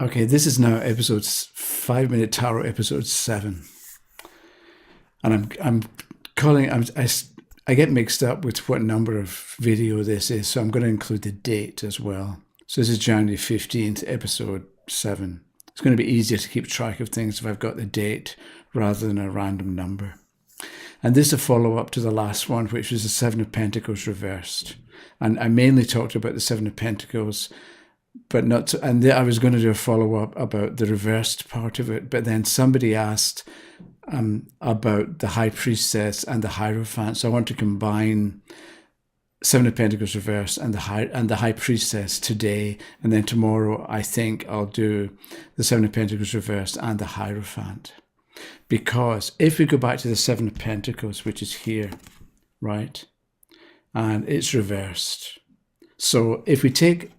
Okay, this is now 5 minute tarot episode 7, and I'm calling. I get mixed up with what number of video this is, so I'm going to include the date as well. So this is January 15th, episode 7. It's going to be easier to keep track of things if I've got the date rather than a random number. And this is a follow-up to the last one, which was the Seven of Pentacles reversed. And I mainly talked about the Seven of Pentacles, but not to, and I was going to do a follow-up about the reversed part of it, but then somebody asked about the High Priestess and the Hierophant. So I want to combine Seven of Pentacles reversed and the High Priestess today, and then tomorrow I think I'll do the Seven of Pentacles reversed and the Hierophant. Because if we go back to the Seven of Pentacles, which is here, right, and it's reversed. So if we take,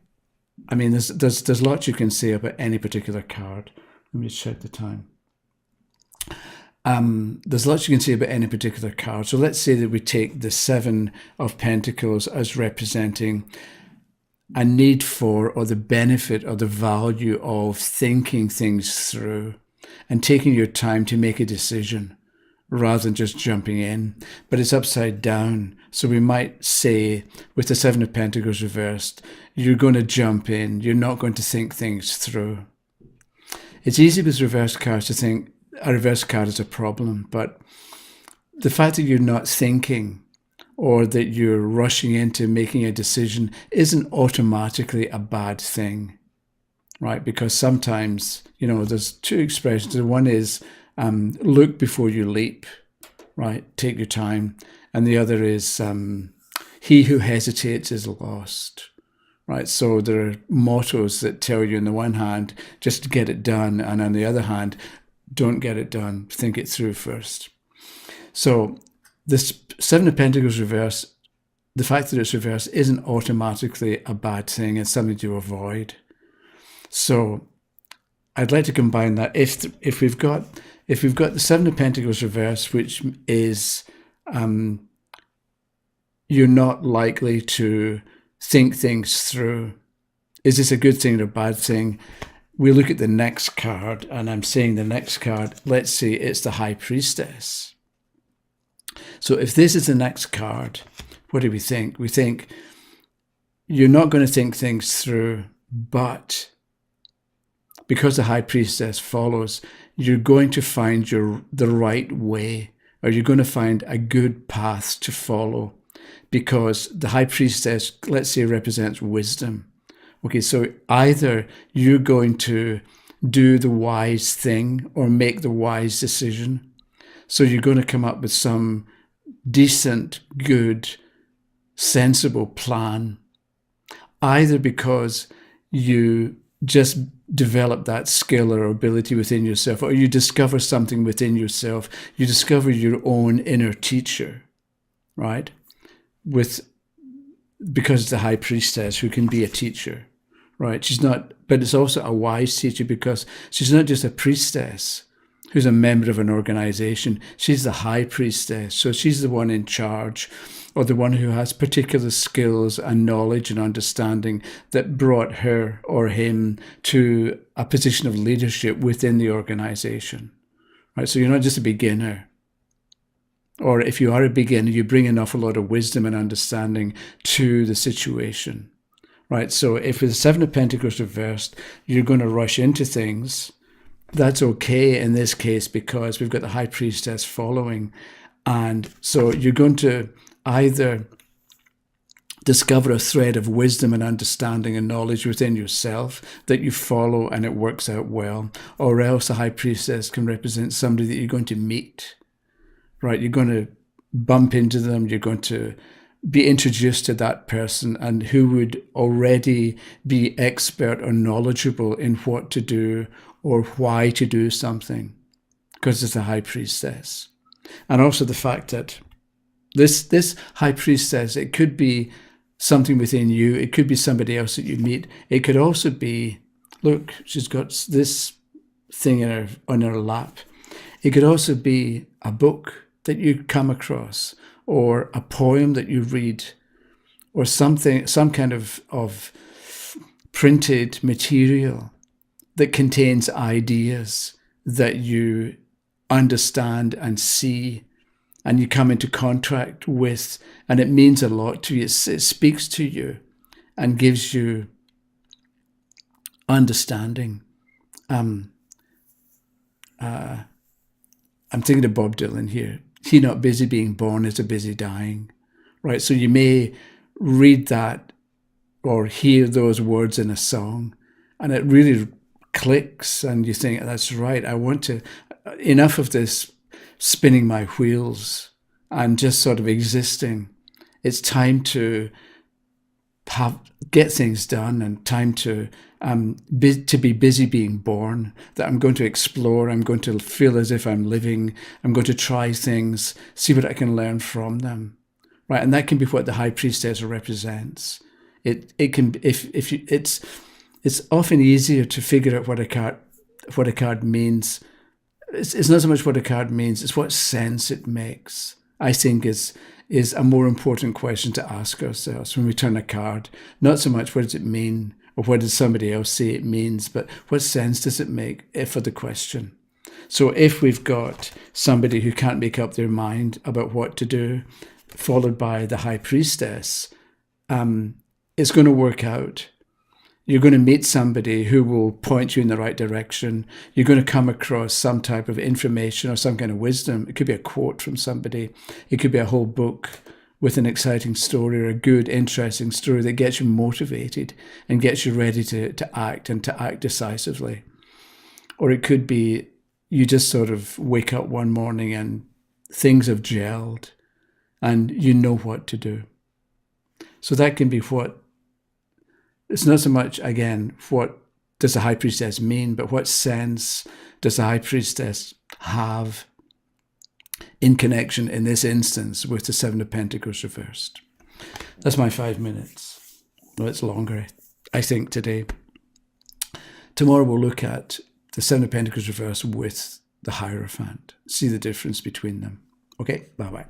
I mean, there's lots you can say about any particular card. Let me check the time. There's lots you can say about any particular card. So let's say that we take the Seven of Pentacles as representing a need for, or the benefit or the value of thinking things through and taking your time to make a decision rather than just jumping in. But it's upside down. So we might say with the Seven of Pentacles reversed, you're going to jump in. You're not going to think things through. It's easy with reverse cards to think a reverse card is a problem, but the fact that you're not thinking or that you're rushing into making a decision isn't automatically a bad thing, right? Because sometimes, you know, there's two expressions. One is look before you leap, right? Take your time. And the other is he who hesitates is lost, right? So there are mottos that tell you on the one hand, just to get it done. And on the other hand, don't get it done. Think it through first. So this Seven of Pentacles reverse, the fact that it's reversed isn't automatically a bad thing. It's something to avoid. So I'd like to combine that. If we've got the Seven of Pentacles reverse, which is you're not likely to think things through. Is this a good thing or a bad thing? We look at the next card, and I'm saying the next card, let's say it's the High Priestess. So if this is the next card, what do we think? We think you're not going to think things through, but because the High Priestess follows, you're going to find the right way, or you're going to find a good path to follow, because the High Priestess, let's say, represents wisdom. Okay, so either you're going to do the wise thing or make the wise decision. So you're going to come up with some decent, good, sensible plan, either because you just develop that skill or ability within yourself, or you discover something within yourself. You discover your own inner teacher, right? Because it's the High Priestess who can be a teacher, right? She's not, but it's also a wise teacher because she's not just a priestess who's a member of an organization. She's the High Priestess. So she's the one in charge, or the one who has particular skills and knowledge and understanding that brought her or him to a position of leadership within the organization, right? So you're not just a beginner. Or if you are a beginner, you bring an awful lot of wisdom and understanding to the situation, right? So if with the Seven of Pentacles reversed, you're going to rush into things. That's okay in this case because we've got the High Priestess following. And so you're going to either discover a thread of wisdom and understanding and knowledge within yourself that you follow and it works out well, or else the High Priestess can represent somebody that you're going to meet. Right, you're going to bump into them, you're going to be introduced to that person and who would already be expert or knowledgeable in what to do or why to do something, because it's the High Priestess. And also the fact that this High Priestess, it could be something within you, it could be somebody else that you meet, it could also be, look, she's got this thing on her lap. It could also be a book that you come across, or a poem that you read, or something, some kind of printed material that contains ideas that you understand and see, and you come into contact with, and it means a lot to you. It speaks to you and gives you understanding. I'm thinking of Bob Dylan here. He not busy being born is a busy dying, right? So you may read that or hear those words in a song, and it really clicks, and you think, that's right, I want to, enough of this spinning my wheels and just sort of existing. It's time to get things done, and time to be busy being born, that I'm going to explore, I'm going to feel as if I'm living, I'm going to try things, see what I can learn from them, right? And that can be what the High Priestess represents. It can, if you, it's often easier to figure out what a card means. It's not so much what a card means, it's what sense it makes, I think is a more important question to ask ourselves when we turn a card. Not so much what does it mean, or what does somebody else say it means, but what sense does it make for the question. So if we've got somebody who can't make up their mind about what to do, followed by the High Priestess, it's going to work out. You're going to meet somebody who will point you in the right direction. You're going to come across some type of information or some kind of wisdom. It could be a quote from somebody. It could be a whole book with an exciting story, or a good, interesting story that gets you motivated and gets you ready to act, and to act decisively. Or it could be you just sort of wake up one morning and things have gelled and you know what to do. So that can be what, it's not so much, again, what does the High Priestess mean, but what sense does the High Priestess have in connection, in this instance, with the Seven of Pentacles reversed. That's my 5 minutes. No, it's longer, I think, today. Tomorrow we'll look at the Seven of Pentacles reversed with the Hierophant. See the difference between them. Okay, bye-bye.